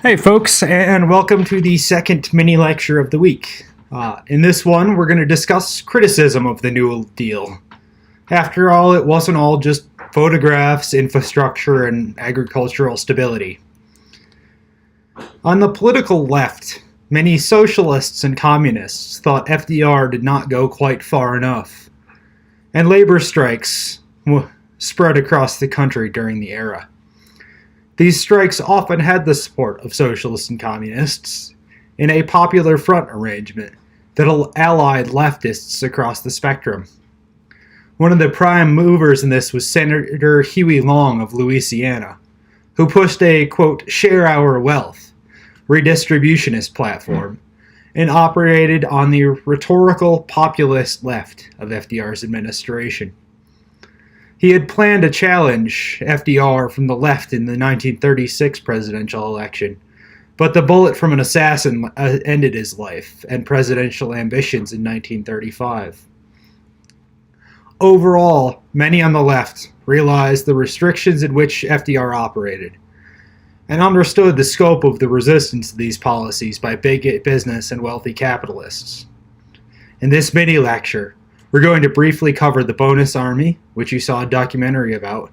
Hey folks, and welcome to the second mini lecture of the week. In this one, we're going to discuss criticism of the New Deal. After all, it wasn't all just photographs, infrastructure, and agricultural stability. On the political left, many socialists and communists thought FDR did not go quite far enough, and labor strikes spread across the country during the era. These strikes often had the support of socialists and communists in a popular front arrangement that allied leftists across the spectrum. One of the prime movers in this was Senator Huey Long of Louisiana, who pushed a, quote, share our wealth, redistributionist platform, and operated on the rhetorical populist left of FDR's administration. He had planned to challenge FDR from the left in the 1936 presidential election, but the bullet from an assassin ended his life and presidential ambitions in 1935. Overall, many on the left realized the restrictions in which FDR operated and understood the scope of the resistance to these policies by big business and wealthy capitalists. In this mini lecture, we're going to briefly cover the Bonus Army, which you saw a documentary about,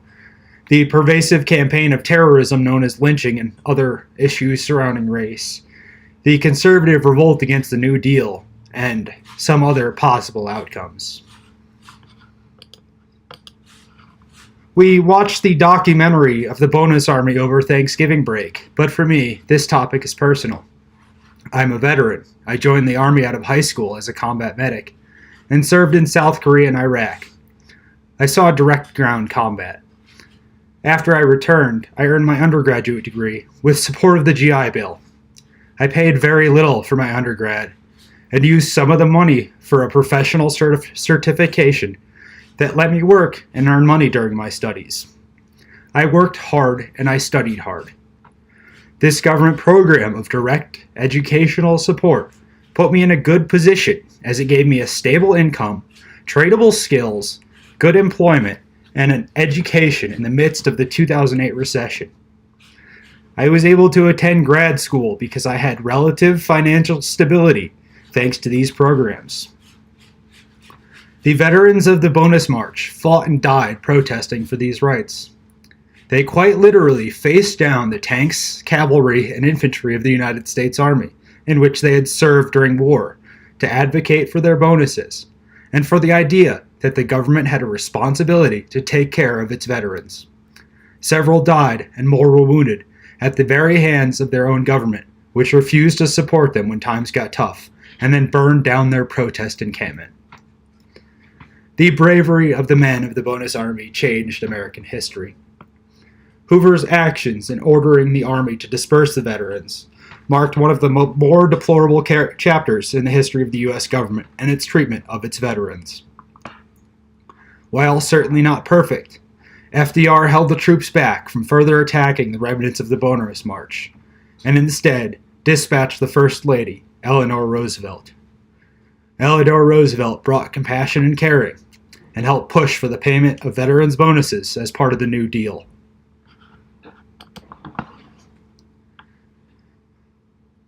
the pervasive campaign of terrorism known as lynching and other issues surrounding race, the conservative revolt against the New Deal, and some other possible outcomes. We watched the documentary of the Bonus Army over Thanksgiving break, but for me, this topic is personal. I'm a veteran. I joined the Army out of high school as a combat medic and served in South Korea and Iraq. I saw direct ground combat. After I returned, I earned my undergraduate degree with support of the GI Bill. I paid very little for my undergrad and used some of the money for a professional certification that let me work and earn money during my studies. I worked hard and I studied hard. This government program of direct educational support put me in a good position as it gave me a stable income, tradable skills, good employment, and an education in the midst of the 2008 recession. I was able to attend grad school because I had relative financial stability thanks to these programs. The veterans of the Bonus March fought and died protesting for these rights. They quite literally faced down the tanks, cavalry, and infantry of the United States Army, in which they had served during war, to advocate for their bonuses, and for the idea that the government had a responsibility to take care of its veterans. Several died and more were wounded at the very hands of their own government, which refused to support them when times got tough, and then burned down their protest encampment. The bravery of the men of the Bonus Army changed American history. Hoover's actions in ordering the Army to disperse the veterans marked one of the more deplorable chapters in the history of the U.S. government and its treatment of its veterans. While certainly not perfect, FDR held the troops back from further attacking the remnants of the Bonus March, and instead dispatched the First Lady, Eleanor Roosevelt. Eleanor Roosevelt brought compassion and caring, and helped push for the payment of veterans' bonuses as part of the New Deal.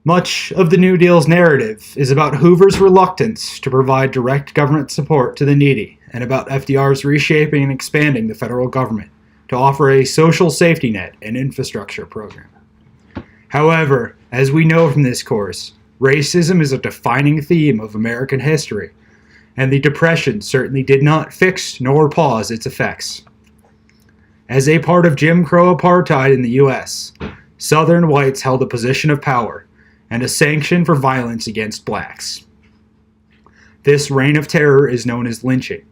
Much of the New Deal's narrative is about Hoover's reluctance to provide direct government support to the needy, and about FDR's reshaping and expanding the federal government to offer a social safety net and infrastructure program. However, as we know from this course, racism is a defining theme of American history, and the Depression certainly did not fix nor pause its effects. As a part of Jim Crow apartheid in the U.S., Southern whites held a position of power and a sanction for violence against blacks. This reign of terror is known as lynching,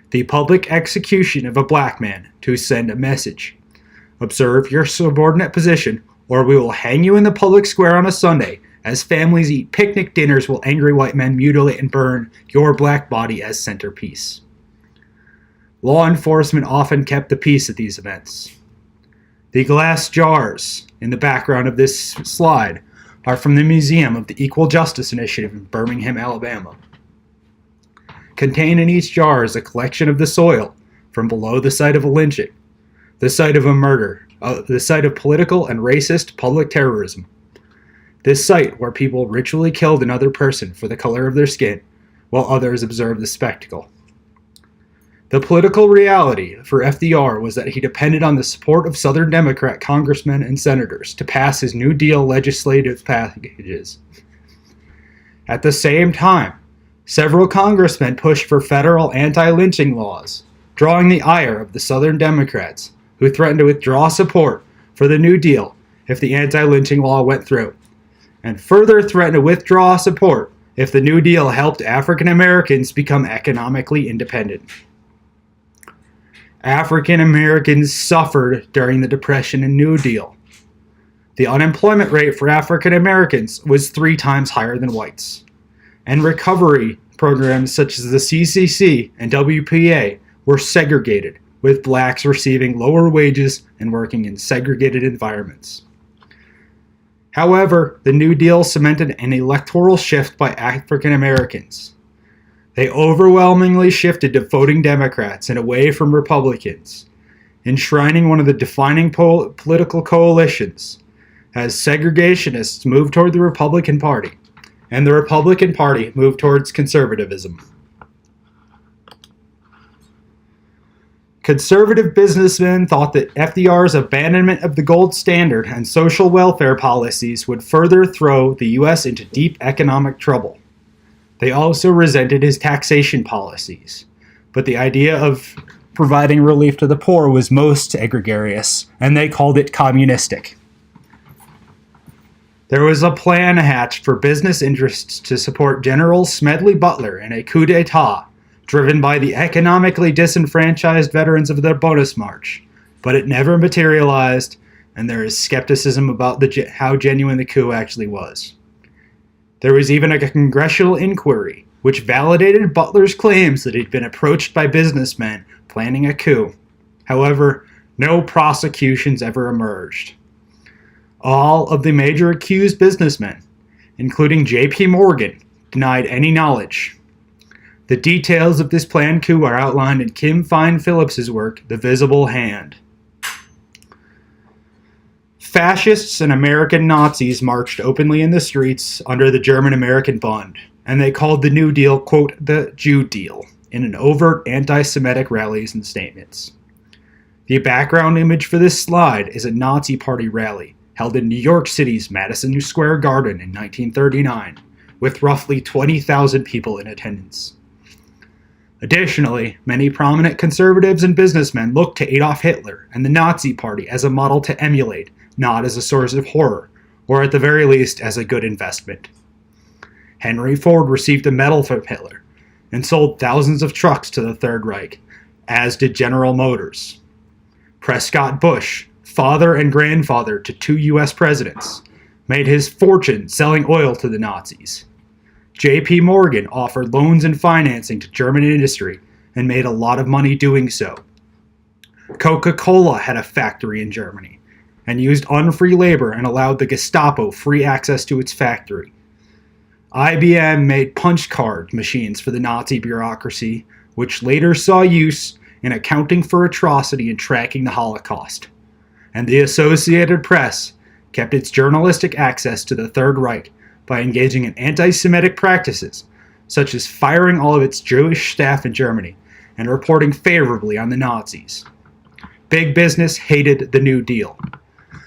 the public execution of a black man to send a message. Observe your subordinate position, or we will hang you in the public square on a Sunday as families eat picnic dinners while angry white men mutilate and burn your black body as centerpiece. Law enforcement often kept the peace at these events. The glass jars in the background of this slide are from the Museum of the Equal Justice Initiative in Birmingham, Alabama. Contained in each jar is a collection of the soil from below the site of a lynching, the site of a murder, the site of political and racist public terrorism, this site where people ritually killed another person for the color of their skin, while others observed the spectacle. The political reality for FDR was that he depended on the support of Southern Democrat congressmen and senators to pass his New Deal legislative packages. At the same time, several congressmen pushed for federal anti-lynching laws, drawing the ire of the Southern Democrats, who threatened to withdraw support for the New Deal if the anti-lynching law went through, and further threatened to withdraw support if the New Deal helped African Americans become economically independent. African Americans suffered during the Depression and New Deal. The unemployment rate for African Americans was 3 times higher than whites, and recovery programs such as the CCC and WPA were segregated, with blacks receiving lower wages and working in segregated environments. However, the New Deal cemented an electoral shift by African Americans. They overwhelmingly shifted to voting Democrats and away from Republicans, enshrining one of the defining political coalitions as segregationists moved toward the Republican Party, and the Republican Party moved towards conservatism. Conservative businessmen thought that FDR's abandonment of the gold standard and social welfare policies would further throw the U.S. into deep economic trouble. They also resented his taxation policies, but the idea of providing relief to the poor was most egregious, and they called it communistic. There was a plan hatched for business interests to support General Smedley Butler in a coup d'etat driven by the economically disenfranchised veterans of the Bonus March, but it never materialized, and there is skepticism about how genuine the coup actually was. There was even a congressional inquiry, which validated Butler's claims that he'd been approached by businessmen planning a coup. However, no prosecutions ever emerged. All of the major accused businessmen, including J.P. Morgan, denied any knowledge. The details of this planned coup are outlined in Kim Fine-Phillips's work, The Visible Hand. Fascists and American Nazis marched openly in the streets under the German-American Bund, and they called the New Deal, quote, the Jew Deal, in an overt anti-Semitic rallies and statements. The background image for this slide is a Nazi Party rally held in New York City's Madison Square Garden in 1939, with roughly 20,000 people in attendance. Additionally, many prominent conservatives and businessmen looked to Adolf Hitler and the Nazi Party as a model to emulate, not as a source of horror, or at the very least as a good investment. Henry Ford received a medal from Hitler and sold thousands of trucks to the Third Reich, as did General Motors. Prescott Bush, father and grandfather to 2 U.S. presidents, made his fortune selling oil to the Nazis. J.P. Morgan offered loans and financing to German industry and made a lot of money doing so. Coca-Cola had a factory in Germany and used unfree labor and allowed the Gestapo free access to its factory. IBM made punch card machines for the Nazi bureaucracy, which later saw use in accounting for atrocity and tracking the Holocaust. And the Associated Press kept its journalistic access to the Third Reich by engaging in anti-Semitic practices, such as firing all of its Jewish staff in Germany and reporting favorably on the Nazis. Big business hated the New Deal.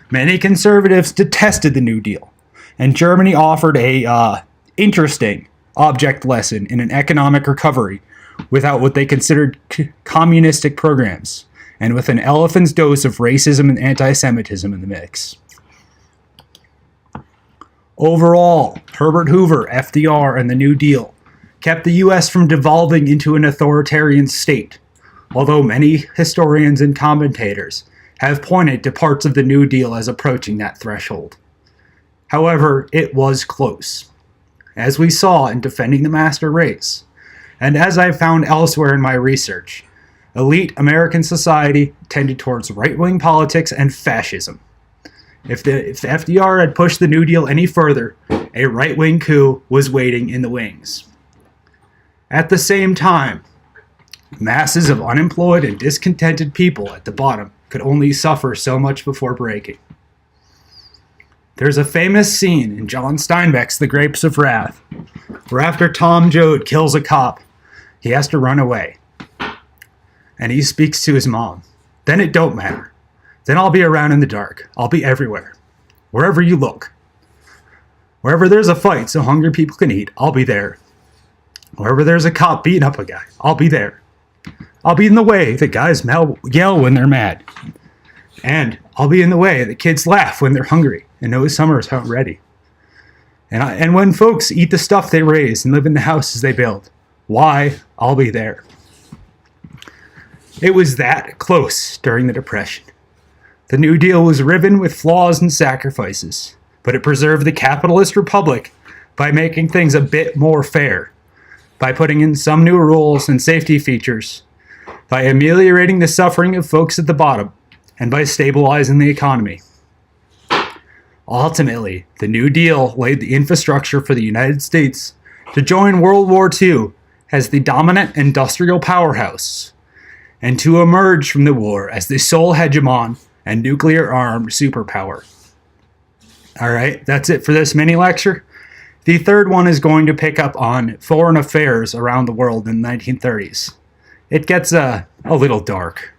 Many conservatives detested the New Deal, and Germany offered a interesting object lesson in an economic recovery without what they considered communistic programs, and with an elephant's dose of racism and anti-Semitism in the mix. Overall, Herbert Hoover, FDR, and the New Deal kept the U.S. from devolving into an authoritarian state, although many historians and commentators have pointed to parts of the New Deal as approaching that threshold. However, it was close, as we saw in Defending the Master Race, and as I've found elsewhere in my research. Elite American society tended towards right-wing politics and fascism. If FDR had pushed the New Deal any further, a right-wing coup was waiting in the wings. At the same time, masses of unemployed and discontented people at the bottom could only suffer so much before breaking. There's a famous scene in John Steinbeck's The Grapes of Wrath where after Tom Joad kills a cop, he has to run away. And he speaks to his mom. Then it don't matter. Then I'll be around in the dark. I'll be everywhere. Wherever you look. Wherever there's a fight so hungry people can eat, I'll be there. Wherever there's a cop beating up a guy, I'll be there. I'll be in the way that guys yell when they're mad. And I'll be in the way that kids laugh when they're hungry and know summers aren't ready. And when folks eat the stuff they raise and live in the houses they build, why, I'll be there. It was that close during the Depression. The New Deal was riven with flaws and sacrifices, but it preserved the capitalist republic by making things a bit more fair, by putting in some new rules and safety features, by ameliorating the suffering of folks at the bottom, and by stabilizing the economy. Ultimately, the New Deal laid the infrastructure for the United States to join World War II as the dominant industrial powerhouse, and to emerge from the war as the sole hegemon and nuclear-armed superpower. Alright, that's it for this mini lecture. The third one is going to pick up on foreign affairs around the world in the 1930s. It gets a little dark.